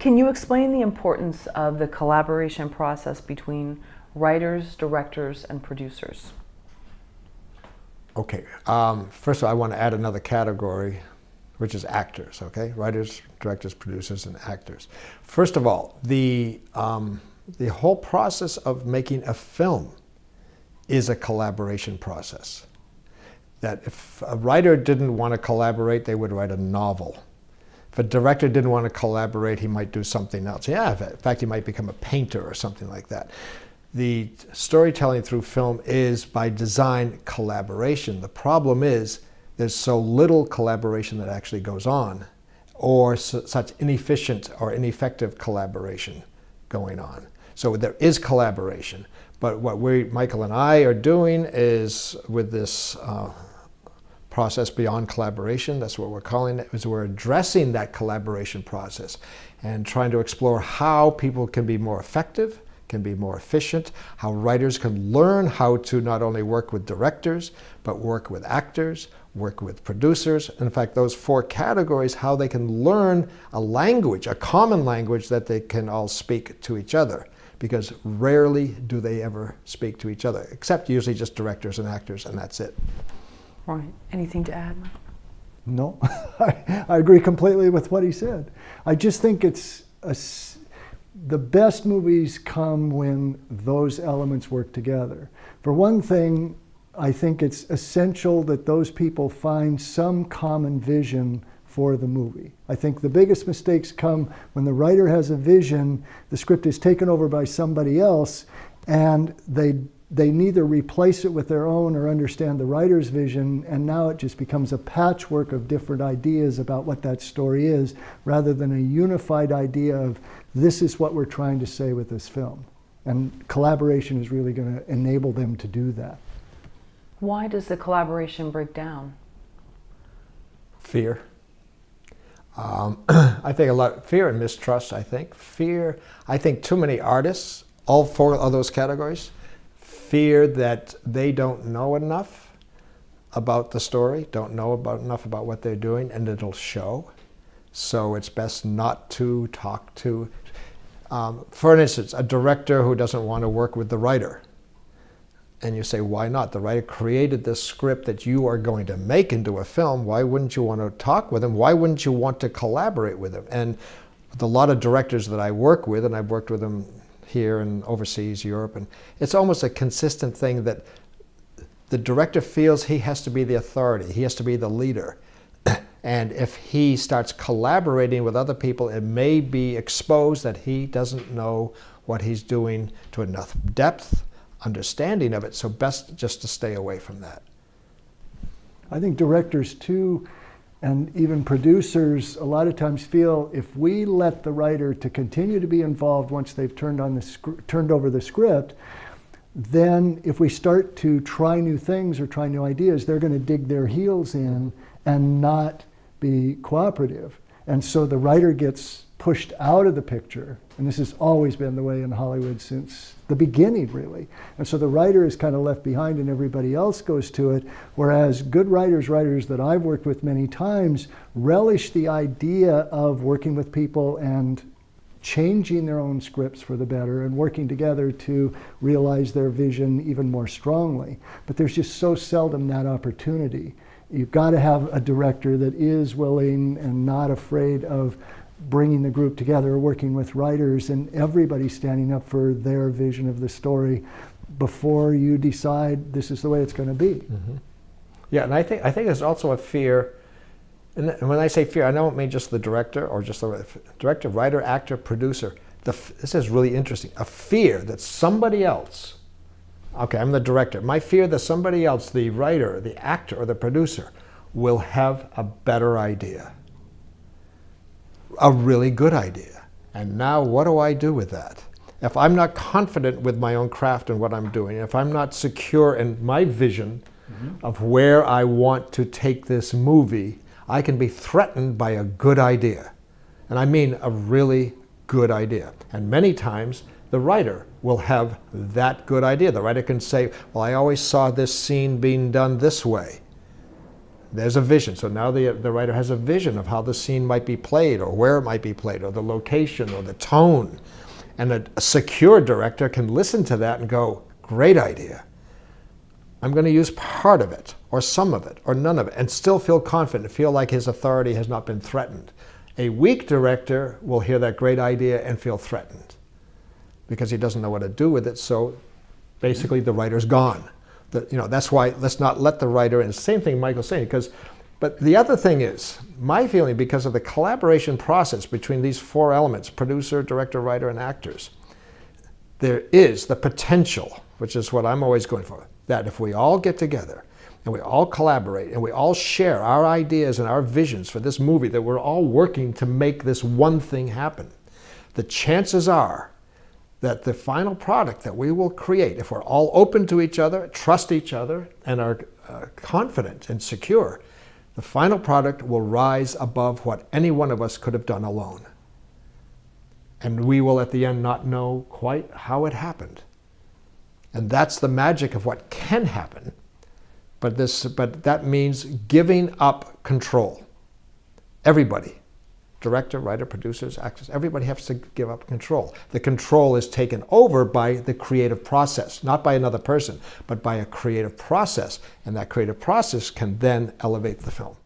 Can you explain the importance of the collaboration process between writers, directors, and producers? Okay, first of all, I want to add another category, which is actors, okay? Writers, directors, producers, and actors. First of all, the whole process of making a film is a collaboration process. That if a writer didn't want to collaborate, they would write a novel. If a director didn't want to collaborate, he might do something else. Yeah, in fact, he might become a painter or something like that. The storytelling through film is, by design, collaboration. The problem is there's so little collaboration that actually goes on, or such inefficient or ineffective collaboration going on. So there is collaboration, but what Michael and I are doing is, with this process beyond collaboration, that's what we're calling it, is we're addressing that collaboration process and trying to explore how people can be more effective, can be more efficient, how writers can learn how to not only work with directors, but work with actors, work with producers. In fact, those four categories, how they can learn a language, a common language that they can all speak to each other. Because rarely do they ever speak to each other, except usually just directors and actors, and that's it. Right. Anything to add, Mike? No, I agree completely with what he said. I just think the best movies come when those elements work together. For one thing, I think it's essential that those people find some common vision for the movie. I think the biggest mistakes come when the writer has a vision, the script is taken over by somebody else, and they neither replace it with their own or understand the writer's vision, and now it just becomes a patchwork of different ideas about what that story is, rather than a unified idea of this is what we're trying to say with this film. And collaboration is really going to enable them to do that. Why does the collaboration break down? Fear. I think a lot, fear and mistrust, I think. Fear, I think too many artists, all four of those categories, fear that they don't know enough about the story, don't know enough about what they're doing, and it'll show. So it's best not to talk to. For instance, a director who doesn't want to work with the writer. And you say, why not? The writer created this script that you are going to make into a film. Why wouldn't you want to talk with him? Why wouldn't you want to collaborate with him? And with a lot of directors that I work with, and I've worked with them here and overseas, Europe, and it's almost a consistent thing that the director feels he has to be the authority. He has to be the leader. And if he starts collaborating with other people, it may be exposed that he doesn't know what he's doing to enough depth, understanding of it, so best just to stay away from that. I think directors too, and even producers, a lot of times feel if we let the writer to continue to be involved once they've turned over the script, then if we start to try new things or try new ideas, they're going to dig their heels in and not be cooperative. And so the writer gets pushed out of the picture. And this has always been the way in Hollywood since the beginning, really. And so the writer is kind of left behind and everybody else goes to it. Whereas good writers that I've worked with many times, relish the idea of working with people and changing their own scripts for the better and working together to realize their vision even more strongly. But there's just so seldom that opportunity. You've got to have a director that is willing and not afraid of bringing the group together, working with writers, and everybody standing up for their vision of the story before you decide this is the way it's going to be. Mm-hmm. Yeah, and I think there's also a fear, and when I say fear, I don't mean just the director or just the director, writer, actor, producer. This is really interesting. A fear that somebody else, okay, I'm the director, my fear that somebody else, the writer, the actor, or the producer, will have a better idea. A really good idea. And now what do I do with that? If I'm not confident with my own craft and what I'm doing, if I'm not secure in my vision of where I want to take this movie, I can be threatened by a good idea. And I mean a really good idea. And many times the writer will have that good idea. The writer can say, well, I always saw this scene being done this way. There's a vision. So now the writer has a vision of how the scene might be played, or where it might be played, or the location, or the tone. And a secure director can listen to that and go, great idea. I'm going to use part of it, or some of it, or none of it, and still feel confident and feel like his authority has not been threatened. A weak director will hear that great idea and feel threatened because he doesn't know what to do with it. So basically the writer's gone. That's why let's not let the writer, and the same thing Michael's saying, but the other thing is, my feeling, because of the collaboration process between these four elements, producer, director, writer, and actors, there is the potential, which is what I'm always going for, that if we all get together and we all collaborate and we all share our ideas and our visions for this movie, that we're all working to make this one thing happen, the chances are that the final product that we will create, if we're all open to each other, trust each other, and are confident and secure, the final product will rise above what any one of us could have done alone. And we will at the end not know quite how it happened. And that's the magic of what can happen. But that means giving up control. Everybody. Director, writer, producers, actors, everybody has to give up control. The control is taken over by the creative process, not by another person, but by a creative process. And that creative process can then elevate the film.